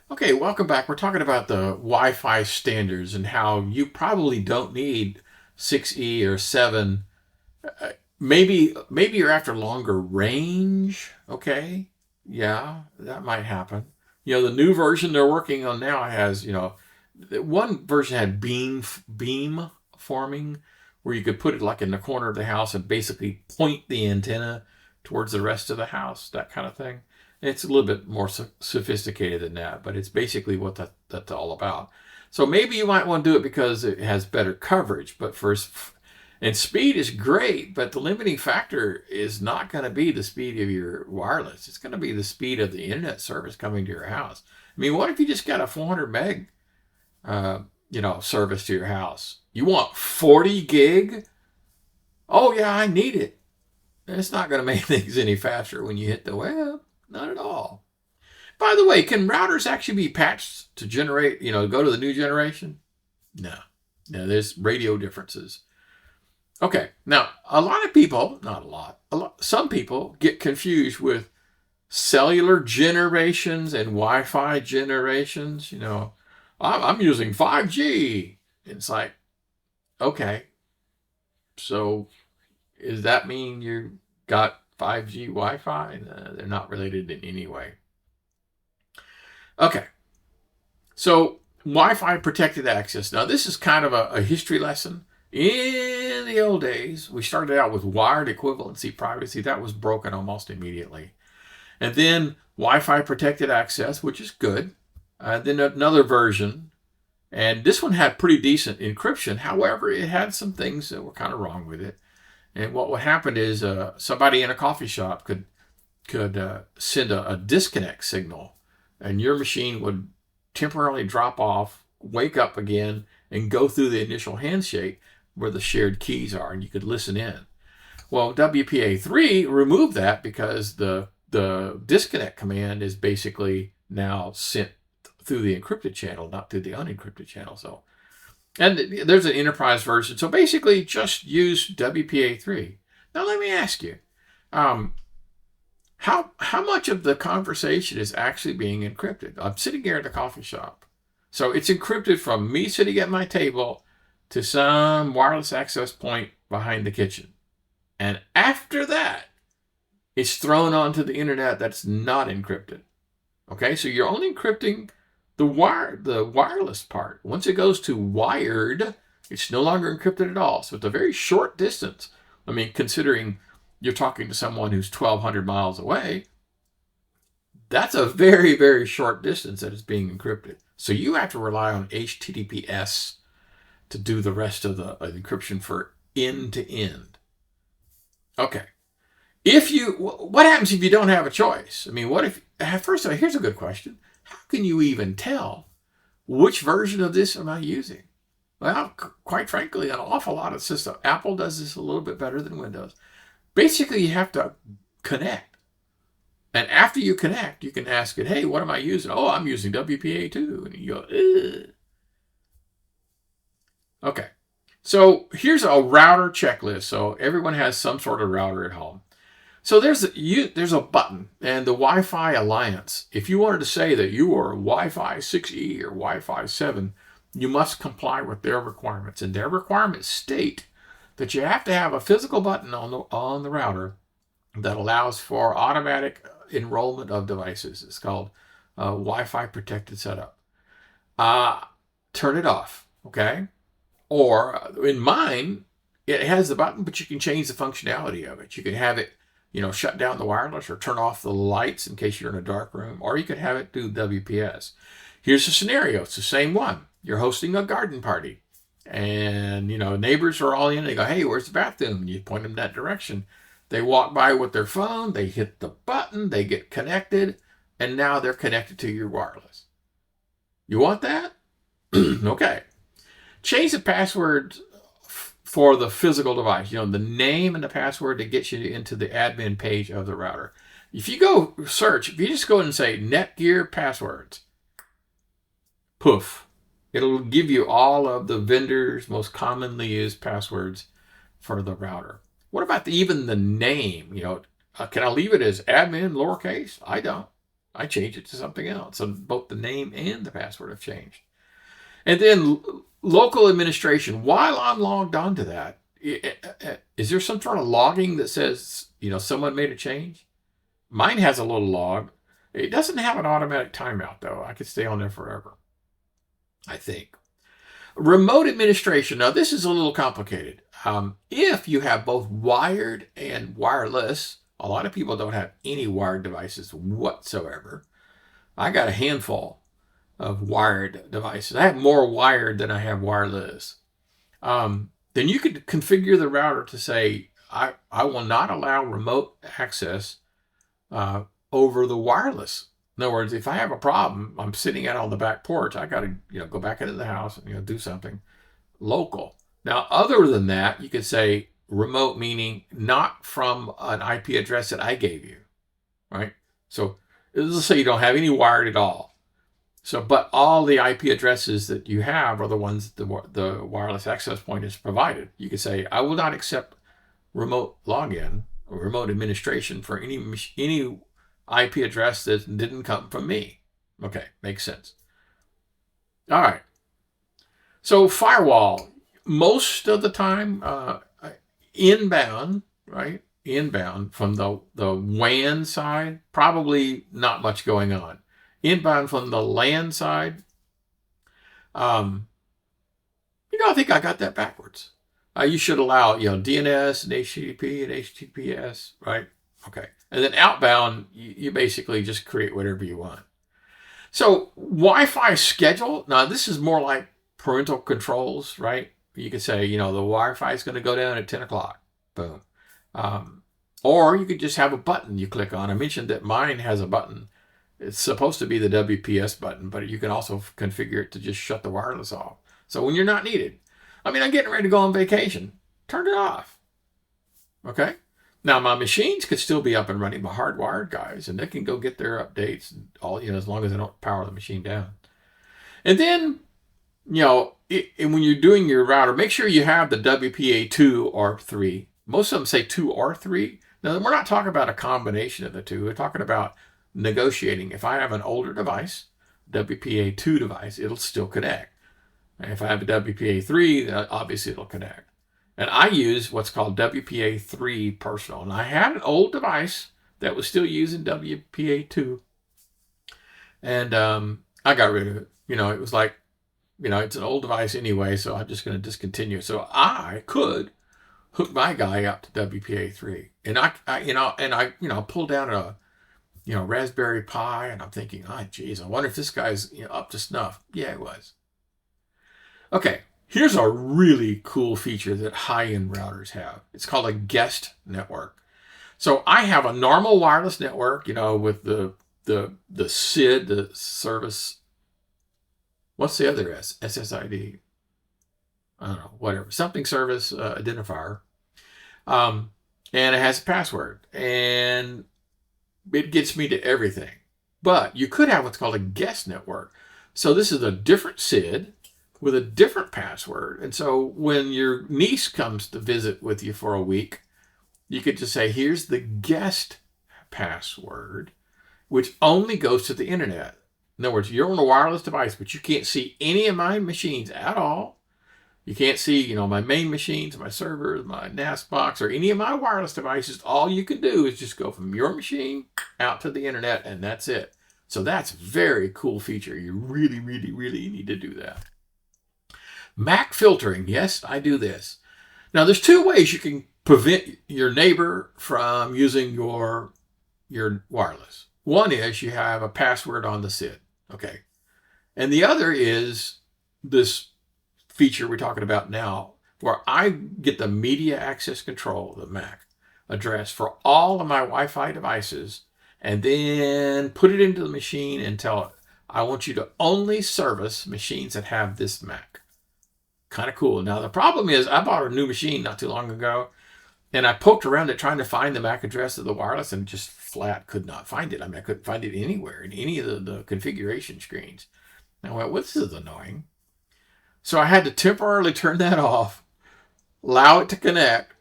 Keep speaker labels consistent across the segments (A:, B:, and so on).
A: Okay, welcome back. We're talking about the Wi-Fi standards and how you probably don't need 6E or 7. Maybe you're after longer range. Okay, yeah, that might happen. The new version they're working on now has, one version had beam forming, where you could put it like in the corner of the house and basically point the antenna towards the rest of the house, that kind of thing. It's a little bit more sophisticated than that, but it's basically what that's all about. So maybe you might want to do it because it has better coverage, but and speed is great, but the limiting factor is not going to be the speed of your wireless. It's going to be the speed of the internet service coming to your house. I mean, what if you just got a 400 meg, service to your house? You want 40 gig? Oh yeah, I need it. It's not going to make things any faster when you hit the web. Not at all. By the way, can routers actually be patched to generate, go to the new generation? No. No, there's radio differences. Okay, now a lot of people, not a lot, some people get confused with cellular generations and Wi-Fi generations. I'm using 5G. It's like, okay, so does that mean you got 5G Wi-Fi? They're not related in any way. Okay, so Wi-Fi protected access. Now this is kind of a history lesson. In the old days, we started out with wired equivalency privacy. That was broken almost immediately. And then Wi-Fi protected access, which is good. Then another version. And this one had pretty decent encryption. However, it had some things that were kind of wrong with it. And what would happen is somebody in a coffee shop could send a disconnect signal. And your machine would temporarily drop off, wake up again, and go through the initial handshake where the shared keys are, and you could listen in. Well, WPA3 removed that because the disconnect command is basically now sent through the encrypted channel, not through the unencrypted channel. So, and there's an enterprise version. So basically, just use WPA3. Now, let me ask you, how much of the conversation is actually being encrypted? I'm sitting here at the coffee shop. So it's encrypted from me sitting at my table to some wireless access point behind the kitchen. And after that, it's thrown onto the internet that's not encrypted. Okay, so you're only encrypting the wireless part. Once it goes to wired, it's no longer encrypted at all. So it's a very short distance. I mean, considering you're talking to someone who's 1,200 miles away, that's a very, very short distance that is being encrypted. So you have to rely on HTTPS to do the rest of the encryption for end to end. Okay. What happens if you don't have a choice? I mean, first of all, here's a good question. How can you even tell which version of this am I using? Well, quite frankly, an awful lot of systems. Apple does this a little bit better than Windows. Basically, you have to connect. And after you connect, you can ask it, hey, what am I using? Oh, I'm using WPA2. And you go, ugh. Okay, so here's a router checklist. So everyone has some sort of router at home. So there's a button, and the Wi-Fi Alliance, if you wanted to say that you are Wi-Fi 6E or Wi-Fi 7, you must comply with their requirements. And their requirements state that you have to have a physical button on the router that allows for automatic enrollment of devices. It's called Wi-Fi protected setup. Turn it off, okay? Or in mine, it has the button, but you can change the functionality of it. You can have it, shut down the wireless or turn off the lights in case you're in a dark room, or you could have it do WPS. Here's a scenario. It's the same one. You're hosting a garden party, and neighbors are all in. They go, hey, where's the bathroom? And you point them that direction. They walk by with their phone. They hit the button. They get connected, and now they're connected to your wireless. You want that? Okay. Change the password for the physical device. The name and the password that gets you into the admin page of the router. If you go search, if you just go and say Netgear passwords, poof, it'll give you all of the vendors' most commonly used passwords for the router. What about even the name? Can I leave it as admin lowercase? I don't. I changed it to something else. So both the name and the password have changed. And then local administration, while I'm logged onto that, is there some sort of logging that says, someone made a change? Mine has a little log. It doesn't have an automatic timeout, though. I could stay on there forever, I think. Remote administration. Now, this is a little complicated. If you have both wired and wireless, a lot of people don't have any wired devices whatsoever. I got a handful of wired devices. I have more wired than I have wireless. Then you could configure the router to say, I will not allow remote access over the wireless. In other words, if I have a problem, I'm sitting out on the back porch, I got to go back into the house and do something local. Now, other than that, you could say remote, meaning not from an IP address that I gave you, right? So let's say you don't have any wired at all. So, but all the IP addresses that you have are the ones the wireless access point is provided. You could say, I will not accept remote login or remote administration for any IP address that didn't come from me. Okay, makes sense. All right. So firewall, most of the time inbound, right? Inbound from the WAN side, probably not much going on. Inbound from the LAN side, I think I got that backwards. You should allow, DNS and HTTP and HTTPS, right? Okay. And then outbound, you basically just create whatever you want. So Wi-Fi schedule, now this is more like parental controls, right? You could say, the Wi-Fi is going to go down at 10 o'clock. Boom. Or you could just have a button you click on. I mentioned that mine has a button. It's supposed to be the WPS button, but you can also configure it to just shut the wireless off. So when you're not needed, I'm getting ready to go on vacation, turn it off. Okay? Now, my machines could still be up and running, my hardwired guys, and they can go get their updates, and all, as long as they don't power the machine down. And then, and when you're doing your router, make sure you have the WPA2 or 3. Most of them say 2 or 3. Now, we're not talking about a combination of the two. We're talking about negotiating. If I have an older device, WPA2 device, it'll still connect. And if I have a WPA3, obviously it'll connect. And I use what's called WPA3 personal. And I had an old device that was still using WPA2. And I got rid of it. It was like, it's an old device anyway, so I'm just going to discontinue. So I could hook my guy up to WPA3. And I pulled down a Raspberry Pi, and I'm thinking, geez, I wonder if this guy's up to snuff. Yeah, it was. Okay, here's a really cool feature that high-end routers have. It's called a guest network. So I have a normal wireless network, with the SID, the service. What's the other S? SSID. I don't know, whatever. Something service identifier. And it has a password. And it gets me to everything. But you could have what's called a guest network. So this is a different SID with a different password. And so when your niece comes to visit with you for a week, you could just say, here's the guest password, which only goes to the internet. In other words, you're on a wireless device, but you can't see any of my machines at all. You can't see, my main machines, my servers, my NAS box, or any of my wireless devices. All you can do is just go from your machine out to the internet, and that's it. So that's a very cool feature. You really, really, really need to do that. MAC filtering. Yes, I do this. Now, there's two ways you can prevent your neighbor from using your wireless. One is you have a password on the SID. Okay. And the other is this feature we're talking about now, where I get the media access control, the MAC address for all of my Wi-Fi devices, and then put it into the machine and tell it, I want you to only service machines that have this MAC. Kind of cool. Now, the problem is I bought a new machine not too long ago, and I poked around it trying to find the MAC address of the wireless and just flat could not find it. I couldn't find it anywhere in any of the configuration screens. And I went, well, this is annoying. So I had to temporarily turn that off, allow it to connect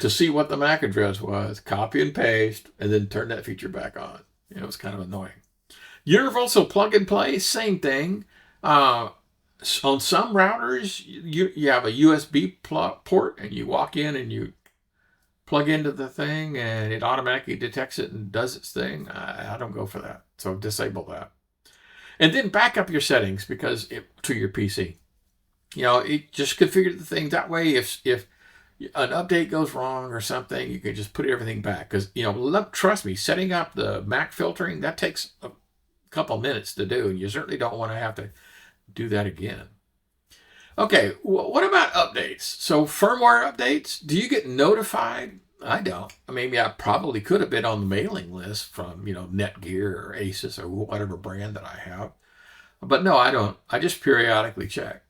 A: to see what the MAC address was, copy and paste, and then turn that feature back on. It was kind of annoying. Universal plug and play, same thing. On some routers, you have a USB port, and you walk in and you plug into the thing, and it automatically detects it and does its thing. I don't go for that, so disable that. And then back up your settings to your PC. It just configure the thing that way. If an update goes wrong or something, you can just put everything back. Because trust me, setting up the Mac filtering, that takes a couple minutes to do, and you certainly don't want to have to do that again. Okay, what about updates? So firmware updates, do you get notified? I don't. Maybe I probably could have been on the mailing list from, Netgear or Asus or whatever brand that I have. But no, I don't. I just periodically check.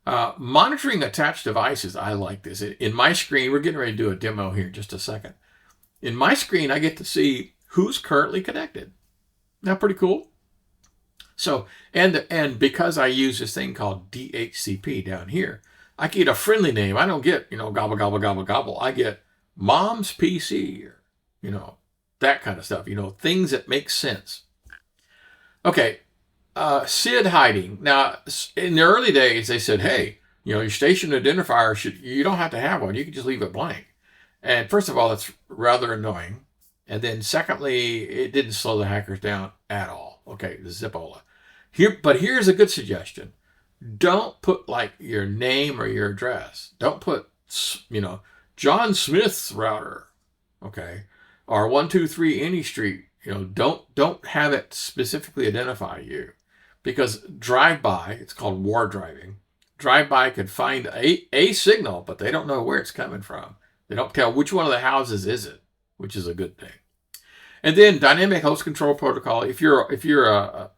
A: Monitoring attached devices, I like this. In my screen, we're getting ready to do a demo here in just a second. In my screen, I get to see who's currently connected. Now, pretty cool. So, and because I use this thing called DHCP down here, I get a friendly name. I don't get, gobble, gobble, gobble, gobble. I get mom's PC, or, that kind of stuff, things that make sense. Okay, SID hiding. Now, in the early days, they said, hey, your station identifier, you don't have to have one. You can just leave it blank. And first of all, that's rather annoying. And then secondly, it didn't slow the hackers down at all. Okay, the Zipola. But here's a good suggestion. Don't put like your name or your address. Don't put, John Smith's router, okay, or 123 any street. Don't have it specifically identify you, because drive-by, it's called war driving. Drive-by could find a signal, but they don't know where it's coming from. They don't tell which one of the houses is it, which is a good thing. And then dynamic host control protocol. If you're a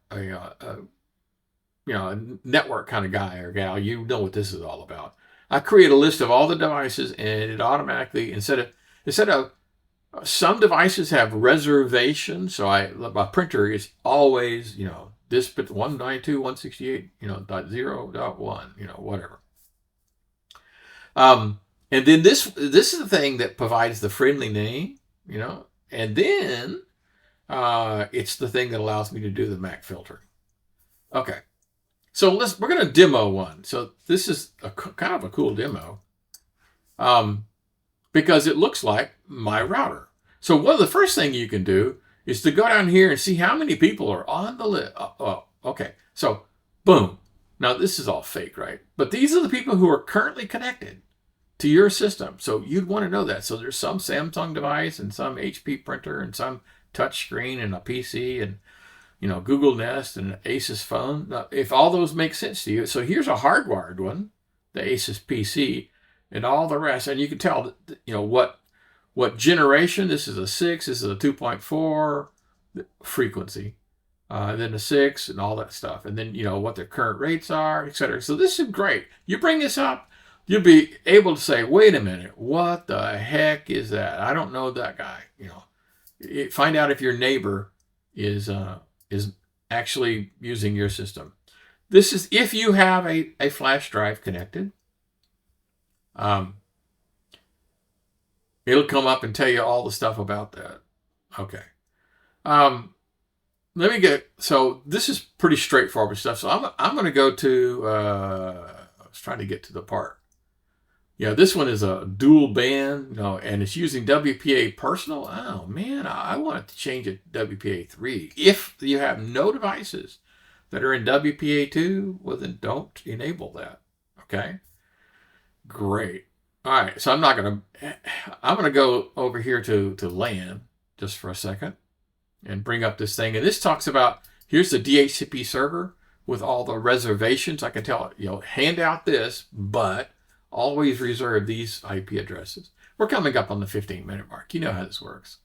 A: network kind of guy or gal, you know what this is all about. I create a list of all the devices, and it automatically, instead of some devices have reservations, so my printer is always, this bit 192.168.0.1, whatever. And then this is the thing that provides the friendly name, and then it's the thing that allows me to do the Mac filtering. Okay. So we're going to demo one. So this is kind of a cool demo, because it looks like my router. So one of the first things you can do is to go down here and see how many people are on the list. Okay. So boom. Now this is all fake, right? But these are the people who are currently connected to your system. So you'd want to know that. So there's some Samsung device and some HP printer and some touch screen and a PC and Google Nest and an Asus phone. Now, if all those make sense to you, so here's a hardwired one, the Asus PC, and all the rest, and you can tell what generation. This is a 6. This is a 2.4 frequency, then a 6, and all that stuff, and then what their current rates are, etc. So this is great. You bring this up, you'll be able to say, wait a minute, what the heck is that? I don't know that guy. Find out if your neighbor is actually using your system. This is if you have a flash drive connected. It'll come up and tell you all the stuff about that. Okay. So this is pretty straightforward stuff. So I'm going to go to, I was trying to get to the part. Yeah, this one is a dual band, and it's using WPA personal. Oh man, I want it to change it to WPA 3. If you have no devices that are in WPA 2, well then don't enable that. Okay, great. All right, so I'm going to go over here to LAN just for a second and bring up this thing. And this talks about, here's the DHCP server with all the reservations. I can tell it, hand out this, but always reserve these IP addresses. We're coming up on the 15-minute mark. You know how this works.